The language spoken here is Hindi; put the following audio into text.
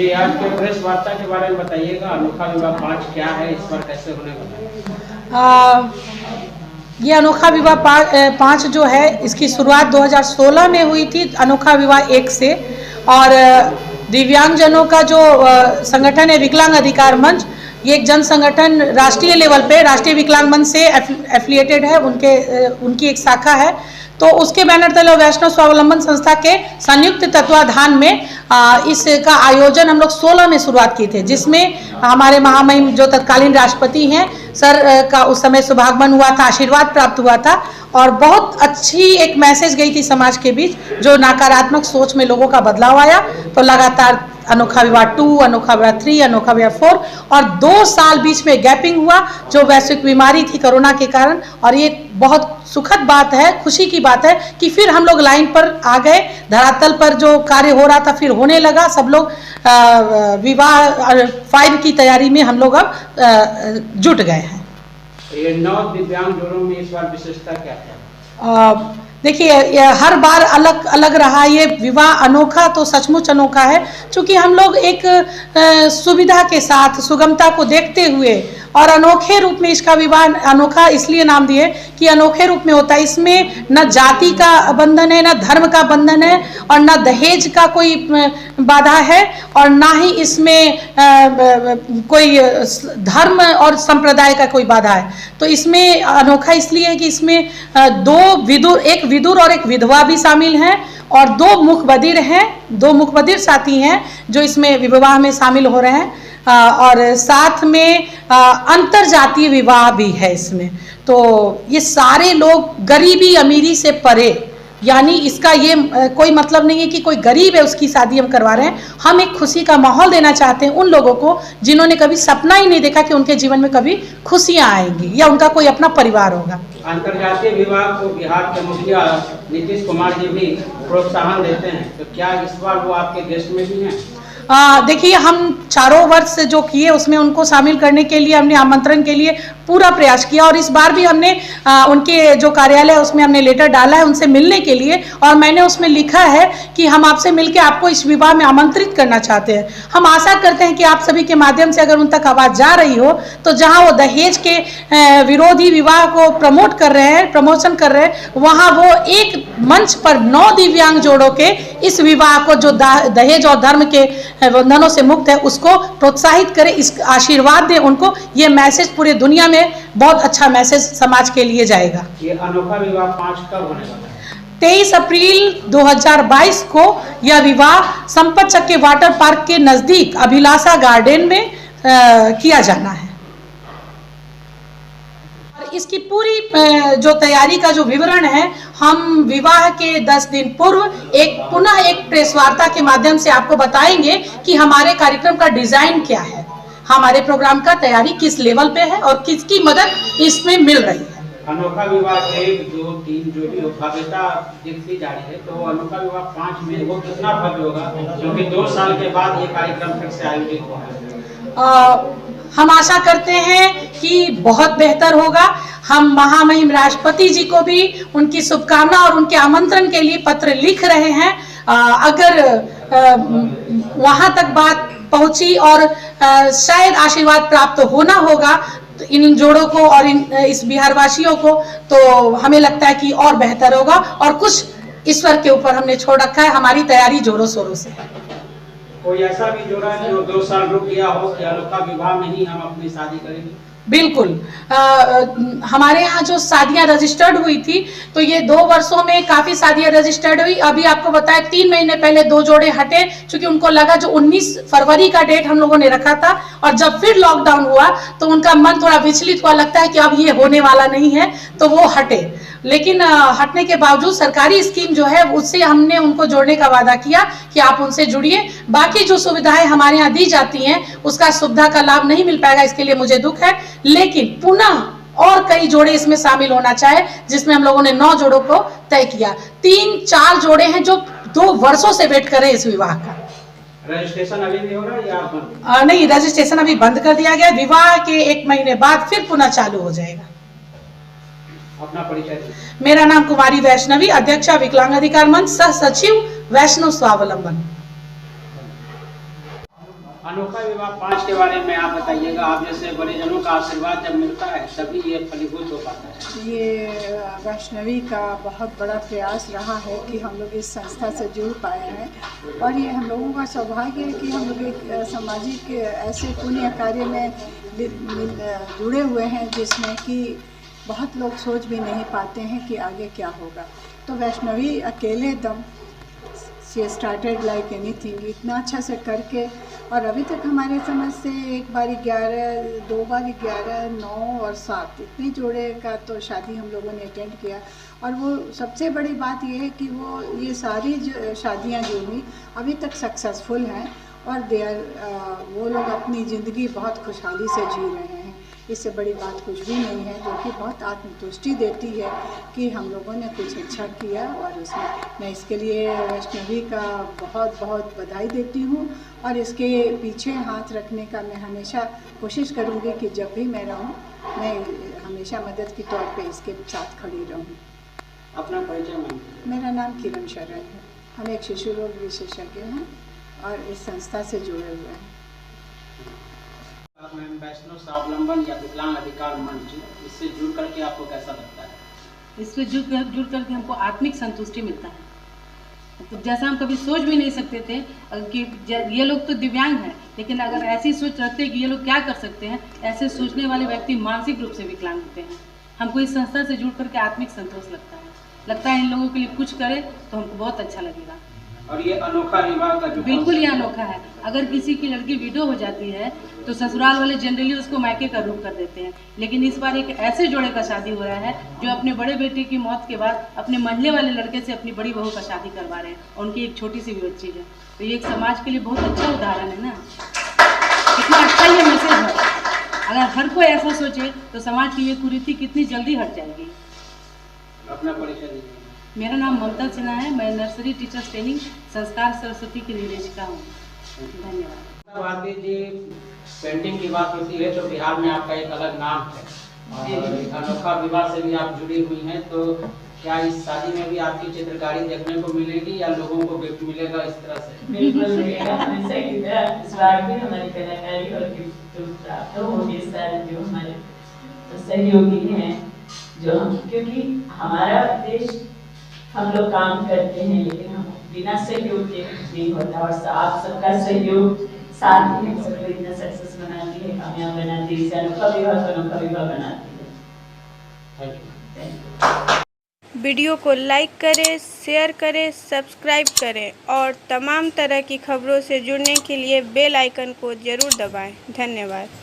जी, आज के प्रेस वार्ता के बारे में बताइएगा। अनोखा विवाह 5 क्या है, इस पर कैसे होने वाला है? ये अनोखा विवाह 5 जो है, इसकी शुरुआत 2016 में हुई थी अनोखा विवाह 1 से। और दिव्यांगजनों का जो संगठन है विकलांग अधिकार मंच, ये एक जन संगठन राष्ट्रीय लेवल पे राष्ट्रीय विकलांग मंच से एफिलिएटेड है, उनकी एक शाखा है। तो उसके बैनर तले वैष्णव स्वावलंबन संस्था के संयुक्त तत्वाधान में इसका आयोजन हम लोग 16 में शुरुआत की थे, जिसमें हमारे महामहिम जो तत्कालीन राष्ट्रपति हैं सर का उस समय शुभागमन हुआ था, आशीर्वाद प्राप्त हुआ था। और बहुत अच्छी एक मैसेज गई थी समाज के बीच, जो नकारात्मक सोच में लोगों का बदलाव आया। तो लगातार अनोखा विवाह 2, अनोखा विवाह 3, अनोखा विवाह 4 और 2 साल बीच में गैपिंग हुआ, जो वैश्विक बीमारी थी कोरोना के कारण। और ये बहुत सुखद बात है, खुशी की बात है कि फिर हम लोग लाइन पर आ गए, धरातल पर जो कार्य हो रहा था फिर होने लगा। सब लोग विवाह 5 की तैयारी में हम लोग अब जुट गए हैं। ये 9 दिव्यांग जोड़ों में इस बार विशेषता क्या है? देखिए, हर बार अलग अलग रहा। ये विवाह अनोखा तो सचमुच अनोखा है, क्योंकि हम लोग एक सुविधा के साथ सुगमता को देखते हुए और अनोखे रूप में इसका विवाह अनोखा इसलिए नाम दिए कि अनोखे रूप में होता है। इसमें न जाति का बंधन है, न धर्म का बंधन है, और न दहेज का कोई बाधा है, और ना ही इसमें कोई धर्म और संप्रदाय का कोई बाधा है। तो इसमें अनोखा इसलिए है कि इसमें 2 विदुर, एक विदुर और एक विधवा भी शामिल हैं, और 2 मुखबधिर हैं, 2 मुखबधिर साथी हैं जो इसमें विवाह में शामिल हो रहे हैं। और साथ में अंतर जातीय विवाह भी है इसमें। तो ये सारे लोग गरीबी अमीरी से परे, यानी इसका ये कोई मतलब नहीं है कि कोई गरीब है उसकी शादी हम करवा रहे हैं। हम एक खुशी का माहौल देना चाहते हैं उन लोगों को जिन्होंने कभी सपना ही नहीं देखा कि उनके जीवन में कभी खुशियां आएंगी या उनका कोई अपना परिवार होगा। अंतर्जातीय विवाह को बिहार के मुखिया नीतीश कुमार जी भी प्रोत्साहन देते हैं, तो क्या इस बार वो आपके गेस्ट में भी हैं? देखिए, हम चारों वर्ष जो किए उसमें उनको शामिल करने के लिए हमने आमंत्रण के लिए पूरा प्रयास किया, और इस बार भी हमने उनके जो कार्यालय उसमें हमने लेटर डाला है उनसे मिलने के लिए। और मैंने उसमें लिखा है कि हम आपसे मिलकर आपको इस विवाह में आमंत्रित करना चाहते हैं। हम आशा करते हैं कि आप सभी के माध्यम से अगर उन तक आवाज़ जा रही हो, तो जहां वो दहेज के विरोधी विवाह को प्रमोट कर रहे हैं, प्रमोशन कर रहे हैं, वहां वो एक मंच पर 9 दिव्यांग जोड़ों के इस विवाह को, जो दहेज और धर्म के बंधनों से मुक्त है, उसको प्रोत्साहित करें, इस आशीर्वाद दें उनको। ये मैसेज पूरे दुनिया में बहुत अच्छा मैसेज समाज के लिए जाएगा। ये अनोखा विवाह 5 कब होने वाला है? 23 अप्रैल 2022 को यह विवाह संपत चक्के वाटर पार्क के नजदीक अभिलाषा गार्डन में किया जाना है। इसकी पूरी जो तैयारी का जो विवरण है, हम विवाह के 10 दिन पूर्व पुनः एक प्रेस वार्ता के माध्यम से आपको बताएंगे कि हमारे कार्यक्रम का डिजाइन क्या है, हमारे प्रोग्राम का तैयारी किस लेवल पे है और किसकी मदद इसमें मिल रही है। अनोखा विवाह 1, 2, 3 जो भी भव्यता दिखती जा रही है, तो अनोखा विवाह 5 में वो कितना भव्य होगा, क्योंकि 2 साल के बाद ये कार्यक्रम फिर से आयोजित हुआ? हम आशा करते हैं कि बहुत बेहतर होगा। हम महामहिम राष्ट्रपति जी को भी उनकी शुभकामना और उनके आमंत्रण के लिए पत्र लिख रहे हैं। अगर वहां तक बात पहुंची और शायद आशीर्वाद प्राप्त होना होगा तो इन जोड़ों को और इस बिहार वासियों को, तो हमें लगता है कि और बेहतर होगा। और कुछ ईश्वर के ऊपर हमने छोड़ रखा है, हमारी तैयारी जोरों शोरों से है। कोई ऐसा भी जोड़ा जो 2 साल रुक गया हो कि अनोखा विवाह में ही हम अपनी शादी करेंगे? बिल्कुल। हमारे यहाँ जो शादियां रजिस्टर्ड हुई थी, तो ये 2 वर्षों में काफी शादियां रजिस्टर्ड हुई। अभी आपको बताया 3 महीने पहले 2 जोड़े हटे, क्योंकि उनको लगा जो 19 फरवरी का डेट हम लोगों ने रखा था, और जब फिर लॉकडाउन हुआ तो उनका मन थोड़ा विचलित हुआ, लगता है कि अब ये होने वाला नहीं है, तो वो हटे। लेकिन हटने के बावजूद सरकारी स्कीम जो है उससे हमने उनको जोड़ने का वादा किया कि आप उनसे जुड़िए। बाकी जो सुविधाएं हमारे यहाँ दी जाती हैं उसका सुविधा का लाभ नहीं मिल पाएगा, इसके लिए मुझे दुख है। लेकिन पुनः और कई जोड़े इसमें शामिल होना चाहे, जिसमें हम लोगों ने 9 जोड़ों को तय किया। 3-4 जोड़े हैं जो 2 वर्षों से वेट कर रहे हैं इस विवाह का। रजिस्ट्रेशन अभी नहीं हो रहा या नहीं, रजिस्ट्रेशन अभी बंद कर दिया गया। विवाह के 1 महीने बाद फिर पुनः चालू हो जाएगा। अपना परिचय? मेरा नाम कुमारी वैष्णवी, अध्यक्षा विकलांग अधिकार मंच, सह सचिव वैष्णव स्वावलंबन। अनोखा विवाह 5 के बारे में आप बताइएगा। आप जैसे बड़े जनों का आशीर्वाद जब मिलता है तभी ये फलीभूत हो पाता है। ये वैष्णवी का बहुत बड़ा प्रयास रहा है कि हम लोग इस संस्था से जुड़ पाए हैं, और ये हम लोगों का सौभाग्य है कि हम लोग एक सामाजिक ऐसे पुण्य कार्य में जुड़े हुए हैं जिसमें कि बहुत लोग सोच भी नहीं पाते हैं कि आगे क्या होगा। तो वैष्णवी अकेले दम शी स्टार्टेड लाइक एनीथिंग, इतना अच्छा से करके, और अभी तक हमारे समझ से 1 बारी 11, 2 बारी 11, 9 और 7 इतने जोड़े का तो शादी हम लोगों ने अटेंड किया। और वो सबसे बड़ी बात ये है कि वो ये सारी शादियाँ जो हुई अभी तक सक्सेसफुल हैं, और वो लोग अपनी ज़िंदगी बहुत खुशहाली से जी रहे हैं। इससे बड़ी बात कुछ भी नहीं है, जो कि बहुत आत्मतुष्टि देती है कि हम लोगों ने कुछ अच्छा किया। और उसमें मैं इसके लिए वैष्णवी का बहुत बहुत बधाई देती हूँ, और इसके पीछे हाथ रखने का मैं हमेशा कोशिश करूँगी कि जब भी मैं रहूँ, मैं हमेशा मदद के तौर पे इसके साथ खड़ी रहूँ। अपना परिचय मांगिए। मेरा नाम किरण शरण है। हम एक शिशु रोग विशेषज्ञ हैं और इस संस्था से जुड़े हुए हैं। मैम, वैष्णव स्वावलंबन या विकलांग अधिकार मंच, इससे जुड़ करके आपको कैसा लगता है? इससे जुड़ करके हमको आत्मिक संतुष्टि मिलता है। तो जैसा हम कभी सोच भी नहीं सकते थे कि ये लोग तो दिव्यांग हैं, लेकिन अगर ऐसी सोच रखते कि ये लोग क्या कर सकते हैं, ऐसे सोचने वाले व्यक्ति मानसिक रूप से विकलांग होते हैं। हमको इस संस्था से जुड़ करके आत्मिक संतोष लगता है इन लोगों के लिए कुछ करें तो हमको बहुत अच्छा लगेगा। और ये अनोखा विवाह का जो बिल्कुल ये अनोखा है। अगर किसी की लड़की विडो हो जाती है तो ससुराल वाले जनरली उसको मायके का रूप कर देते हैं, लेकिन इस बार एक ऐसे जोड़े का शादी हो रहा है जो अपने बड़े बेटे की मौत के बाद अपने महल्ले वाले लड़के से अपनी बड़ी बहू का शादी करवा रहे हैं, और उनकी एक छोटी सी भी बच्ची है। तो ये एक समाज के लिए बहुत अच्छा उदाहरण है ना, कितना अच्छा ये मैसेज है। अगर हर कोई ऐसा सोचे तो समाज की ये कुरीति कितनी जल्दी हट जाएगी। अपना परिचय दीजिए। मेरा नाम ममता सिन्हा है। मैं नर्सरी टीचर्स ट्रेनिंग संस्कार सरस्वती की निर्देशिका हूँ। धन्यवाद। भारती जी, पेंटिंग की बात होती है तो बिहार में आपका एक अलग नाम है, और अनोखा विवाह से भी आप जुड़ी हुई हैं, तो क्या इस शादी में भी आपकी चित्रकारी देखने को मिलेगी या लोगों को गिफ्ट मिलेगा इस तरह से? बिल्कुल मिलेगा, हमेशा की तरह इस बार भी हमारी कलाकारी और गिफ्ट प्राप्त होगी। सारे जो हमारे सहयोगी हैं, जो हम, क्योंकि हमारा देश हम लोग काम करते हैं, लेकिन हम बिना सहयोग के नहीं होता, और आप सबका सहयोग साथ ही हम सबको इतना सक्सेस बनाती है, कामयाब बनाती है, अनोखा विवाह बनाती है। Thank you. वीडियो को लाइक करें, शेयर करें, सब्सक्राइब करें, और तमाम तरह की खबरों से जुड़ने के लिए बेल आइकन को ज़रूर दबाएं। धन्यवाद।